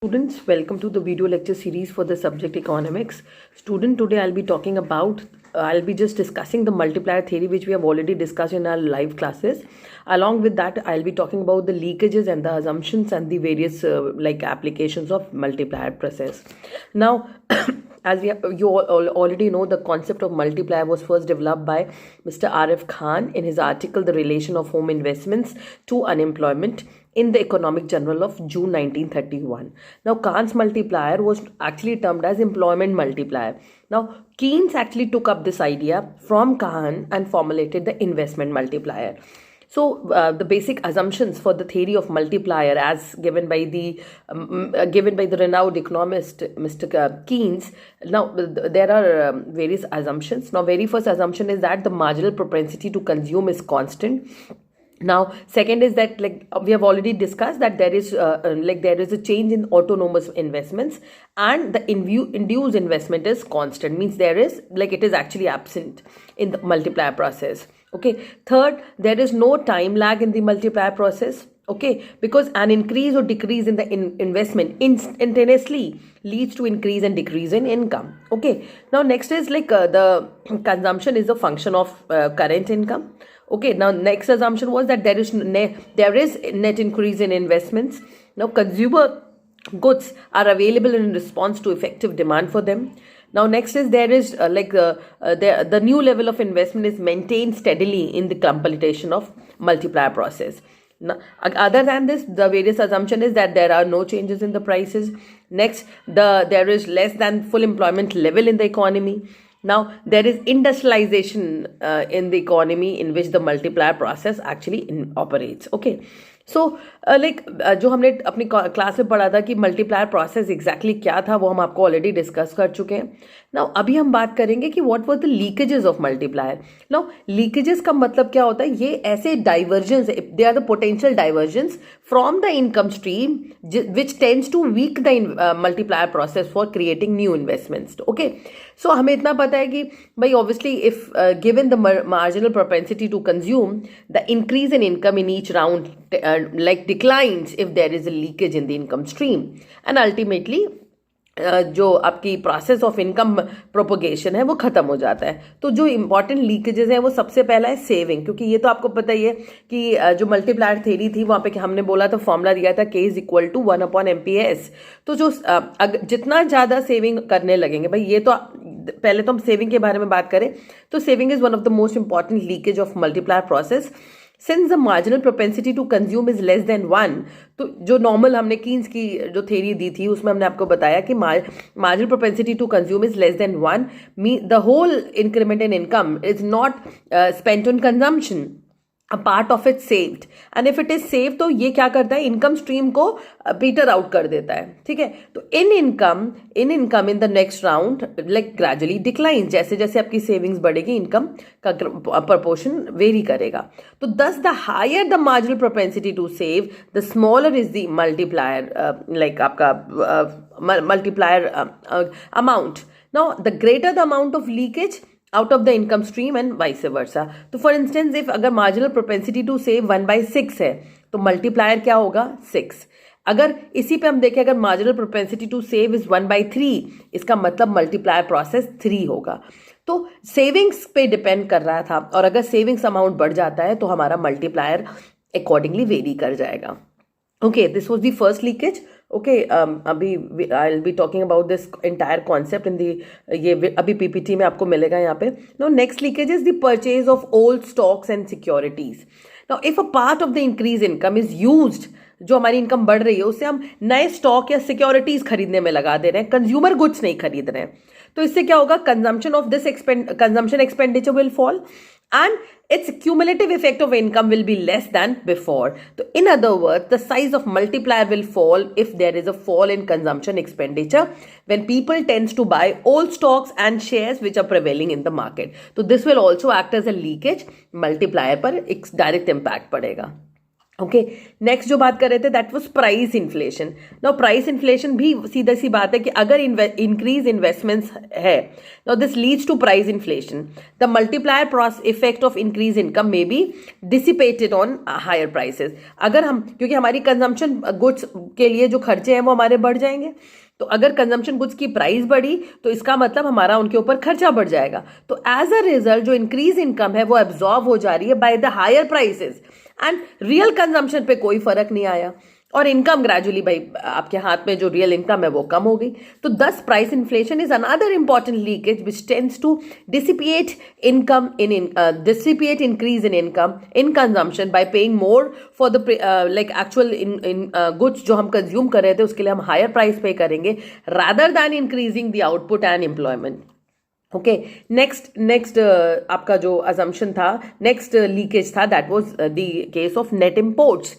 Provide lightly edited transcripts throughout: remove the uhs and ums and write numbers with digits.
Students, welcome to the video lecture series for the subject economics. Student, today I'll be just discussing the multiplier theory which we have already discussed in our live classes. Along with that, I'll be talking about the leakages and the assumptions and the various applications of multiplier process. Now, as you all already know, the concept of multiplier was first developed by Mr. R.F. Khan in his article The Relation of Home Investments to Unemployment in the Economic Journal of June 1931. Now, Kahn's multiplier was actually termed as employment multiplier. Now, Keynes actually took up this idea from Kahn and formulated the investment multiplier. So, the basic assumptions for the theory of multiplier, as given by the renowned economist Mr. Keynes. Now, there are various assumptions. Now, very first assumption is that the marginal propensity to consume is constant. Now, second is that, like we have already discussed, that there is a change in autonomous investments, and the induced investment is constant, means there is it is actually absent in the multiplier process. Okay. Third, there is no time lag in the multiplier process. Okay, because an increase or decrease in the investment instantaneously leads to increase and decrease in income. Okay. Now, next is the consumption is a function of current income. Okay. Now, next assumption was that there is net increase in investments. Now, consumer goods are available in response to effective demand for them. Now, next is there is the new level of investment is maintained steadily in the computation of multiplier process. Now, other than this, the various assumption is that there are no changes in the prices. Next, there is less than full employment level in the economy. Now, there is industrialization in the economy in which the multiplier process actually operates. Okay. सो जो हमने अपनी class में पढ़ा था कि multiplier process exactly क्या था, वो हम आपको ऑलरेडी डिस्कस कर चुके हैं. नाउ अभी हम बात करेंगे कि what were the leakages of multiplier. Now leakages का मतलब क्या होता है? ये ऐसे divergence, they are the potential divergence from the income stream which tends to weak the multiplier process for creating new investments. Okay. So हमें इतना पता है कि भाई obviously if given the marginal propensity to consume, the increase in income in each round declines if there is a leakage in the income stream, and ultimately जो आपकी process of income propagation है वो खत्म हो जाता है. तो जो इंपॉर्टेंट लीकेजेस है वो सबसे पहला है सेविंग, क्योंकि ये तो आपको पता ही है कि जो मल्टीप्लायर थ्योरी थी वहाँ पे हमने बोला था, फॉर्मूला दिया था K is equal to 1/MPS. तो जो जितना ज़्यादा सेविंग करने लगेंगे, भाई ये तो पहले तो हम सेविंग के बारे में बात करें तो saving is one of the most important leakage of multiplier process. Since the marginal propensity to consume is less than 1, तो जो नॉर्मल हमने कीन्स की जो थ्योरी दी थी उसमें हमने आपको बताया कि marginal propensity to consume is less than 1, the whole increment in income is not spent on consumption, a part of it saved, and if it is saved तो ये क्या करता है? इनकम स्ट्रीम को पीटर आउट कर देता है. ठीक है. तो इन income in the next round gradually decline, जैसे जैसे आपकी सेविंग्स बढ़ेगी इनकम का प्रपोर्शन वेरी करेगा. तो thus the higher the marginal propensity to save, the smaller is the multiplier, आपका multiplier amount. Now the greater the amount of leakage out of the income stream and vice versa. तो for instance, if अगर marginal propensity to save 1/6 है तो multiplier क्या होगा? 6. अगर इसी पे हम देखें, अगर marginal propensity to save is 1/3, इसका मतलब multiplier process 3 होगा. तो सेविंग्स पे डिपेंड कर रहा था, और अगर सेविंग्स अमाउंट बढ़ जाता है तो हमारा मल्टीप्लायर अकॉर्डिंगली वेरी कर जाएगा. Okay, this was the first leakage. Okay, अभी I'll be talking about this entire concept in the ये अभी PPT में आपको मिलेगा यहाँ पे. Now, next leakage is the purchase of old stocks and securities. Now, if a part of the increased income is used, जो हमारी income बढ़ रही है उससे हम नए स्टॉक या सिक्योरिटीज खरीदने में लगा दे रहे हैं, कंज्यूमर गुड्स नहीं खरीद रहे हैं, तो इससे क्या होगा? Consumption expenditure will fall and its cumulative effect of income will be less than before. So in other words, the size of multiplier will fall if there is a fall in consumption expenditure when people tends to buy old stocks and shares which are prevailing in the market. So this will also act as a leakage. Multiplier पर एक direct impact पड़ेगा. Okay, next जो बात कर रहे थे that was price inflation. Now price inflation भी सीधा सी बात है कि अगर इंक्रीज इन्वेस्टमेंट्स है, now this leads to price inflation. The multiplier effect of increase income may be dissipated on higher prices. अगर हम, क्योंकि हमारी कंजम्पशन गुड्स के लिए जो खर्चे हैं वो हमारे बढ़ जाएंगे, तो अगर कंजम्पशन गुड्स की प्राइस बढ़ी तो इसका मतलब हमारा उनके ऊपर खर्चा बढ़ जाएगा. तो एज अ रिजल्ट जो इंक्रीज इनकम है वो एब्जॉर्ब हो जा रही है by the higher prices, and real consumption पे कोई फर्क नहीं आया, और इनकम ग्रेजुअली भाई आपके हाथ में जो रियल इनकम है वो कम हो गई. तो thus price inflation is another important leakage which tends to dissipate income dissipate increase in income in consumption by paying more for the like actual in goods जो हम कंज्यूम कर रहे थे उसके लिए हम हायर प्राइस पे करेंगे rather than increasing the output and employment. Okay, next आपका जो अजम्पशन था, नेक्स्ट लीकेज था, that was the case of net imports.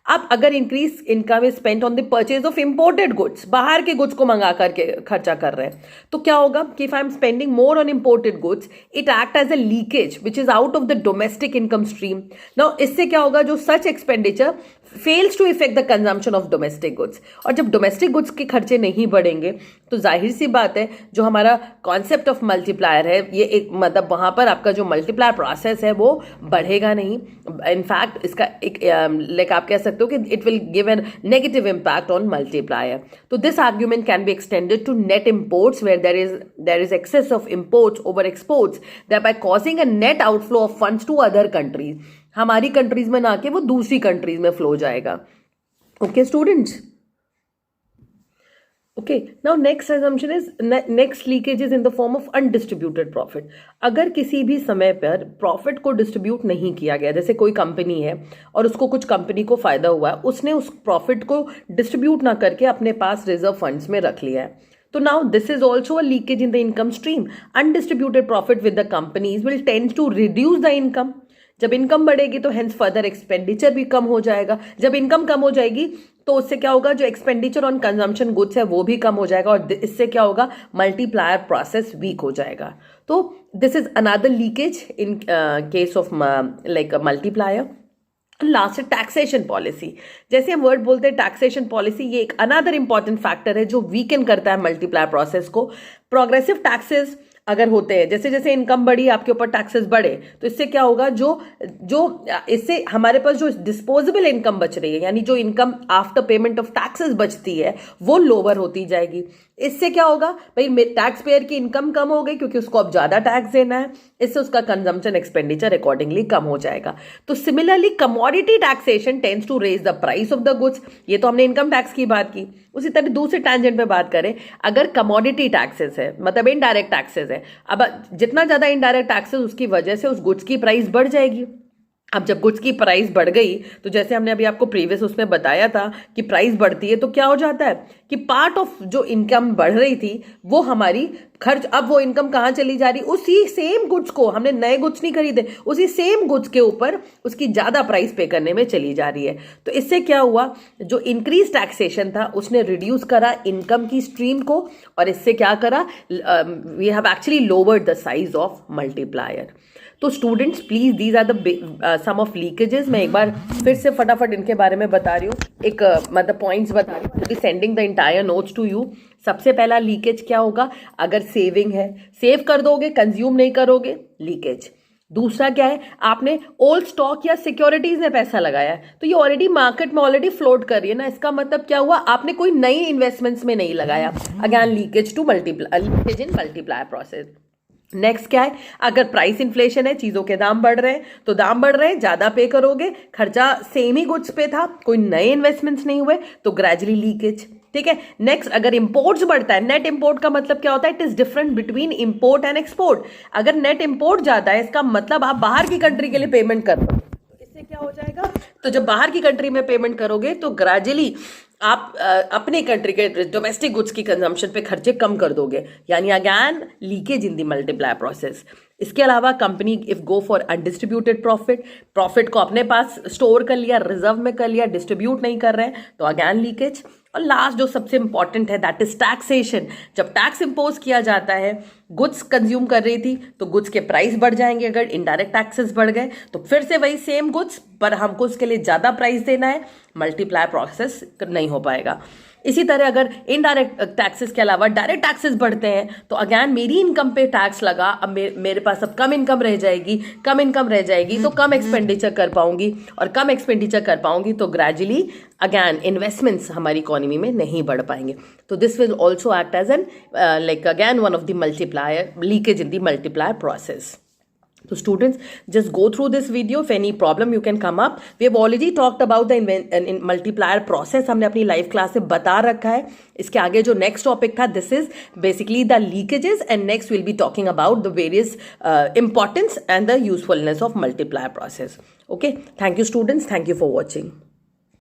अब अगर increase income is spent on the purchase of imported goods, बाहर के गुड्स को मंगा करके खर्चा कर रहे हैं, तो क्या होगा कि if I am spending more on imported goods it act as a leakage which is out of the domestic income stream. Now इससे क्या होगा, जो such expenditure fails to effect the consumption of domestic goods. और जब domestic goods के खर्चे नहीं बढ़ेंगे तो जाहिर सी बात है जो हमारा कॉन्सेप्ट ऑफ मल्टीप्लायर है, ये एक मतलब वहां पर आपका जो मल्टीप्लायर प्रोसेस है वो बढ़ेगा नहीं. इनफैक्ट इसका एक लाइक आप कह सकते हो कि it will give an negative impact on multiplier. तो this argument can be extended to net imports where there is excess of imports over exports thereby causing a net outflow of funds to other countries. हमारी countries में ना के वो दूसरी countries में flow जाएगा. Okay students, okay, now next assumption is next leakage is in the form of undistributed profit. अगर किसी भी समय पर प्रॉफिट को डिस्ट्रीब्यूट नहीं किया गया, जैसे कोई कंपनी है और उसको कुछ कंपनी को फायदा हुआ है, उसने उस प्रॉफिट को डिस्ट्रीब्यूट ना करके अपने पास रिजर्व फंड्स में रख लिया है, तो now this is also a leakage in the income stream. Undistributed profit with the companies will tend to reduce the income. जब इनकम बढ़ेगी तो हेंस फर्दर एक्सपेंडिचर भी कम हो जाएगा. जब इनकम कम हो जाएगी तो उससे क्या होगा, जो एक्सपेंडिचर ऑन कंजम्पशन गुड्स है वो भी कम हो जाएगा, और इससे क्या होगा, मल्टीप्लायर प्रोसेस वीक हो जाएगा. तो this is another leakage in case of like multiplier. Last है टैक्सेशन पॉलिसी. जैसे हम वर्ड बोलते हैं टैक्सेशन पॉलिसी, ये एक अनदर इंपॉर्टेंट फैक्टर है जो वीकन करता है मल्टीप्लायर प्रोसेस को. प्रोग्रेसिव टैक्सेस अगर होते हैं, जैसे जैसे इनकम बढ़ी आपके ऊपर टैक्सेस बढ़े, तो इससे क्या होगा, जो इससे हमारे पास जो डिस्पोजेबल इनकम बच रही है, यानी जो income after payment of taxes बचती है वो लोअर होती जाएगी. इससे क्या होगा भाई, टैक्स पेयर की इनकम कम हो गई क्योंकि उसको अब ज्यादा टैक्स देना है, इससे उसका कंजम्पशन एक्सपेंडिचर अकॉर्डिंगली कम हो जाएगा. तो similarly commodity taxation tends to raise the price of the goods. ये तो हमने इनकम टैक्स की बात की. उसी तरह दूसरे टैंजेंट पे बात करें, अगर कमोडिटी टैक्सेस है मतलब इनडायरेक्ट टैक्सेस है, अब जितना ज्यादा इनडायरेक्ट टैक्सेस उसकी वजह से उस गुड्स की प्राइस बढ़ जाएगी. अब जब गुड्स की प्राइस बढ़ गई तो जैसे हमने अभी आपको प्रीवियस उसमें बताया था कि प्राइस बढ़ती है तो क्या हो जाता है कि पार्ट ऑफ जो इनकम बढ़ रही थी वो हमारी खर्च, अब वो इनकम कहाँ चली जा रही, उसी सेम गुड्स को, हमने नए गुड्स नहीं खरीदे, उसी सेम गुड्स के ऊपर उसकी ज्यादा प्राइस पे करने में चली जा रही है. तो इससे क्या हुआ, जो इंक्रीज टैक्सेशन था उसने रिड्यूस करा इनकम की स्ट्रीम को, और इससे क्या करा, we have actually lowered the size of multiplier. तो students please these are the sum of leakages. मैं एक बार फिर से फटाफट इनके बारे में बता रही हूँ, एक मतलब पॉइंट्स बता रही हूँ, sending the entire notes to you. सबसे पहला लीकेज क्या होगा, अगर सेविंग है, सेव कर दोगे कंज्यूम नहीं करोगे, लीकेज. दूसरा क्या है, आपने ओल्ड स्टॉक या सिक्योरिटीज में पैसा लगाया है तो ये ऑलरेडी मार्केट में ऑलरेडी फ्लोट कर रही है ना, इसका मतलब क्या हुआ, आपने कोई नई इन्वेस्टमेंट्स में नहीं लगाया. Again leakage to leakage in multiplier process. Next क्या है, अगर प्राइस इन्फ्लेशन है, चीजों के दाम बढ़ रहे हैं तो दाम बढ़ रहे हैं, ज्यादा पे करोगे, खर्चा सेम ही गुड्स पे था, कोई नए इन्वेस्टमेंट्स नहीं हुए, तो ग्रेजुअली लीकेज. ठीक है. नेक्स्ट, अगर इंपोर्ट्स बढ़ता है, नेट इंपोर्ट का मतलब क्या होता है, it is different between import and export. अगर नेट इंपोर्ट जाता है इसका मतलब आप बाहर की कंट्री के लिए पेमेंट कर रहे हो, तो इससे क्या हो जाएगा, तो जब बाहर की कंट्री में पेमेंट करोगे तो ग्रेजुअली आप अपने कंट्री के डोमेस्टिक गुड्स की कंजम्पशन पे खर्चे कम कर दोगे, यानी again leakage in the multiplier process. इसके अलावा company if go for undistributed profit को अपने पास स्टोर कर लिया, रिजर्व में कर लिया, डिस्ट्रीब्यूट नहीं कर रहे हैं, तो अगेन लीकेज। और लास्ट जो सबसे इंपॉर्टेंट है दैट इज टैक्सेशन। जब टैक्स इंपोज किया जाता है, गुड्स कंज्यूम कर रही थी तो गुड्स के प्राइस बढ़ जाएंगे, अगर इनडायरेक्ट टैक्सेस बढ़ गए तो फिर से वही सेम गुड्स पर हमको उसके लिए ज़्यादा प्राइस देना है, मल्टीप्लाई प्रोसेस नहीं हो पाएगा। इसी तरह अगर इनडायरेक्ट टैक्सेस के अलावा डायरेक्ट टैक्सेस बढ़ते हैं तो अगेन मेरी इनकम पे टैक्स लगा, अब मेरे पास अब कम इनकम रह जाएगी, कम इनकम रह जाएगी तो कम एक्सपेंडिचर कर पाऊंगी, और कम एक्सपेंडिचर कर पाऊंगी तो ग्रेजुअली अगेन इन्वेस्टमेंट्स हमारी इकोनॉमी में नहीं बढ़ पाएंगे। तो this will also act as an like again one of the multiplier, leakage in the multiplier process. So students, just go through this video. If any problem you can come up. We have already talked about the multiplier process. हमने अपनी live class से बता रखा है. इसके आगे जो next topic था, this is basically the leakages, and next we'll be talking about the various importance and the usefulness of multiplier process. Okay, thank you students. Thank you for watching.